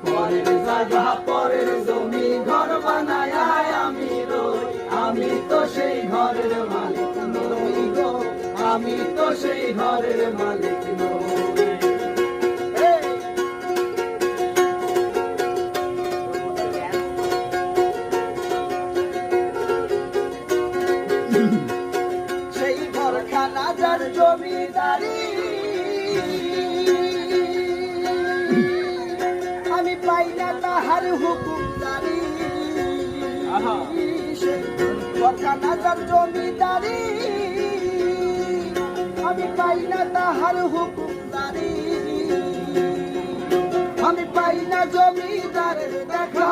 পরের জায়গা পরের জমি ঘর বানায় আমি রই, আমি তো সেই ঘরের মালিক নই গো, আমি তো সেই ঘরের মালিক নই। সেই ঘরখানা যার জমিদারি, আমি পাই না তাহার হুকুমদারি। সেই ঘরখানা যার জমিদারি, আমি পাই না তাহার হুকুমদারি। আমি পাই না জমিদারের দেখা,